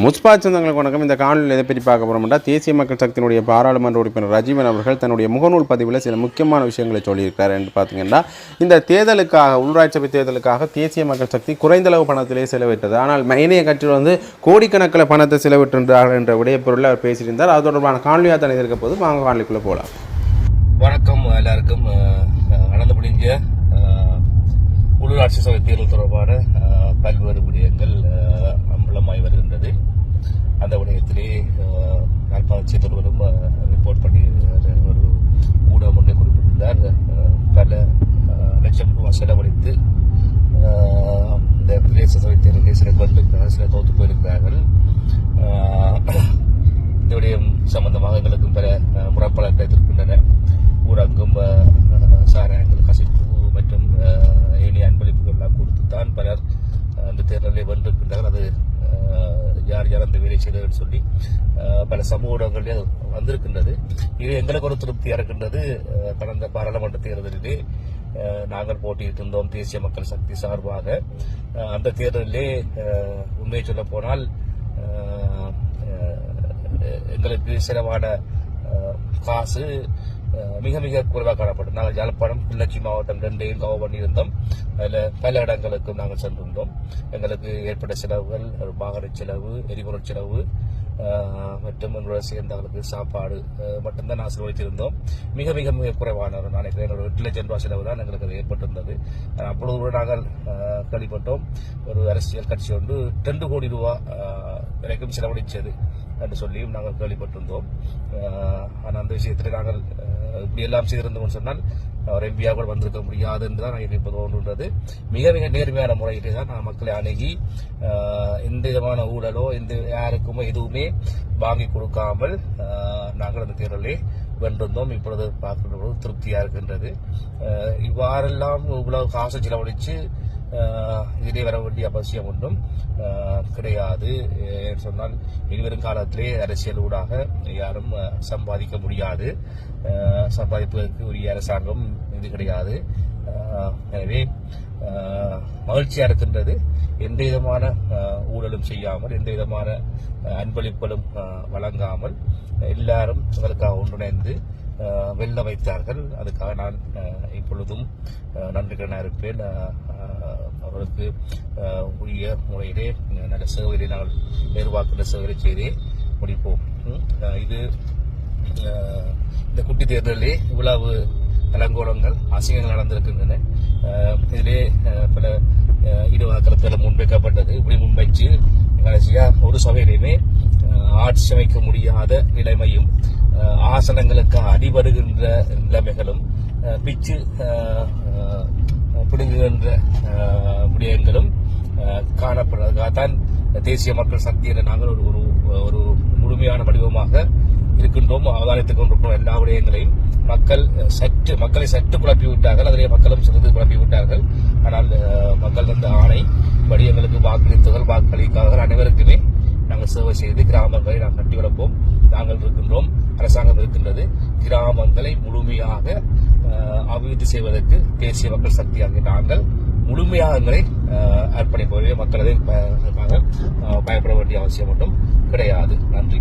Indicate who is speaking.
Speaker 1: முஸ்பா சொந்தங்களுக்கு வணக்கம். இந்த காணொலியில் எதை பற்றி பார்க்க போகிறோம்னா, தேசிய மக்கள் சக்தியினுடைய பாராளுமன்ற உறுப்பினர் ரஜீவன் அவர்கள் தன்னுடைய முகநூல் பதிவில் சில முக்கியமான விஷயங்களை சொல்லியிருக்காரு என்று பார்த்தீங்கன்னா, இந்த தேர்தலுக்காக, உள்ளூராட்சி சபை தேர்தலுக்காக தேசிய மக்கள் சக்தி குறைந்தளவு பணத்திலே செலவிட்டது. ஆனால் மைனிய கட்சியில் கோடிக்கணக்கில் பணத்தை செலவிட்டிருந்தார்கள் என்ற விடயப்பொருள் அவர் பேசியிருந்தார். அது தொடர்பான காணொலியாக தான் இருக்க போது வாங்க காணொலிக்குள்ளே போகலாம்.
Speaker 2: வணக்கம் எல்லாருக்கும். நடந்து முடிஞ்ச உள்ளூராட்சி சபை தேர்தல் தொடர்பான பல்வேறு விடயங்கள் அம்பலமாய் வருகின்றது. அந்த விடயத்திலே நாற்பது தொழிலும் ரிப்போர்ட் பண்ணி ஒரு ஊடகம் ஒன்றை குறிப்பிட்டிருந்தார். பல லட்சம் ரூபாய் செலவழித்து இந்த பிரதேச சபை தேர்தலில் சில கொண்டிருக்கிறார்கள், சில தோற்று போயிருக்கிறார்கள். இந்த விடயம் சம்பந்தமாக எங்களுக்கும் பல முறைப்பாடுகள் கிடைத்திருக்கின்றன. ஊரங்கும் சாராயங்கள், கசிப்பு மற்றும் ஏனைய அன்பளிப்புகள் எல்லாம் கொடுத்துத்தான் பலர் அந்த தேர்தலில் வென்றிருக்கின்றார்கள். அது யார் யார் அந்த வேலை செய்ததுன்னு சொல்லி பல சமூக ஊடகங்களே வந்திருக்கின்றது. இது எங்களுக்கு ஒரு திருப்தியாக இருக்கின்றது. கடந்த பாராளுமன்ற தேர்தலிலே நாங்கள் போட்டியிட்டு இருந்தோம் தேசிய மக்கள் சக்தி சார்பாக. அந்த தேர்தலிலே உண்மையை சொல்ல போனால் எங்களுக்கு செலவான காசு மிக மிக குறைவாக காணப்படும். நாங்கள் யாழ்ப்பாணம், கிளிநொச்சி மாவட்டம் ரெண்டையும் கவர் பண்ணியிருந்தோம். அதில் பல இடங்களுக்கும் நாங்கள் சென்றிருந்தோம். எங்களுக்கு ஏற்பட்ட செலவுகள் வாகன செலவு, எரிபொருள் செலவு மற்றும் எங்களோட சேர்ந்தவர்களுக்கு சாப்பாடு மட்டும்தான் நான் செலவழித்திருந்தோம். மிக மிக மிக குறைவான ஒரு நினைக்கிறேன் ஒரு 8 லட்சம் ரூபாய் செலவு தான் எங்களுக்கு அது ஏற்பட்டிருந்தது. அப்பொழுது கூட நாங்கள் கேள்விப்பட்டோம், ஒரு அரசியல் கட்சி ஒன்று 2 கோடி ரூபாய் வரைக்கும் செலவழித்தது என்று சொல்லியும் நாங்கள் கேள்விப்பட்டிருந்தோம். ஆனால் அந்த விஷயத்தில் நாங்கள் இப்படி எல்லாம் செய்திருந்தோம்னு சொன்னால் அவர் எம்பியாக கூட வந்திருக்க முடியாது என்று தான் எனக்கு இப்போ தோன்றுன்றது. மிக மிக நேர்மையான முறையிலே தான் நான் மக்களை அணுகி எந்த விதமான ஊழலோ யாருக்குமோ எதுவுமே வாங்கி கொடுக்காமல் நாங்கள் அந்த தேர்தலை வென்றிருந்தோம். இப்பொழுது பார்க்கின்ற திருப்தியாக இருக்கின்றது. இவ்வாறெல்லாம் இவ்வளவு காசு செலவழித்து இதிலே வர வேண்டிய அவசியம் ஒன்றும் கிடையாது. சொன்னால் இனிவரும் காலத்திலே அரசியல் ஊடாக யாரும் சம்பாதிக்க முடியாது. சம்பாதிப்பதற்கு உரிய அரசாங்கம் இது கிடையாது. எனவே மகிழ்ச்சியா இருக்கின்றது. எந்த விதமான ஊழலும் செய்யாமல், எந்த விதமான அன்பளிப்புகளும் வழங்காமல் எல்லாரும் அதற்காக ஒன்றிணைந்து வெல்ல வைத்தார்கள். அதுக்காக நான் இப்பொழுதும் நன்றிகளாக இருப்பேன். அவர்களுக்கு உரிய முறையிலே நல்ல சேவையிலே நாங்கள் எதிர்பார்க்கின்ற சேவையை செய்தே முடிப்போம். இது இந்த குட்டி தேர்தலிலே இவ்வளவு அலங்கோலங்கள், அசிங்கங்கள் நடந்திருக்கின்றன. இதிலே பல ஈடுபாடுகள் முன்வைக்கப்பட்டது. இப்படி முன்வைச்சு கடைசியா ஒரு சபையிலுமே ஆட்சி அமைக்க முடியாத நிலைமையும், ஆசனங்களுக்கு அடிபடுகின்ற நிலைமைகளும், பிச்சு பிடுங்குகின்ற விடயங்களும் காணப்படுவதற்காகத்தான் தேசிய மக்கள் சக்தி என்ற நாங்கள் ஒரு முழுமையான வடிவமாக இருக்கின்றோம். அவதானித்துக் கொண்டிருக்கிறோம் எல்லா விடயங்களையும். மக்களை சற்று குழப்பி விட்டார்கள், அதிலே மக்களும் சிறிது குழப்பி விட்டார்கள். ஆனால் மக்கள் தந்த ஆணை படி எங்களுக்கு வாக்களித்தவர்கள், வாக்களிக்காதவர்கள் அனைவருக்குமே நாங்கள் சேவை செய்து கிராமங்களை நாம் கட்டி வளர்ப்போம். நாங்கள் இருக்கின்றோம், அரசாங்கம் இருக்கின்றது. கிராமங்களை முழுமையாக அபிவிருத்தி செய்வதற்கு தேசிய மக்கள் சக்தியாக நாங்கள் முழுமையாக எங்களை அர்ப்பணிப்பவர்களே. மக்களதை பயப்பட வேண்டிய அவசியம் ஒன்றும் கிடையாது. நன்றி.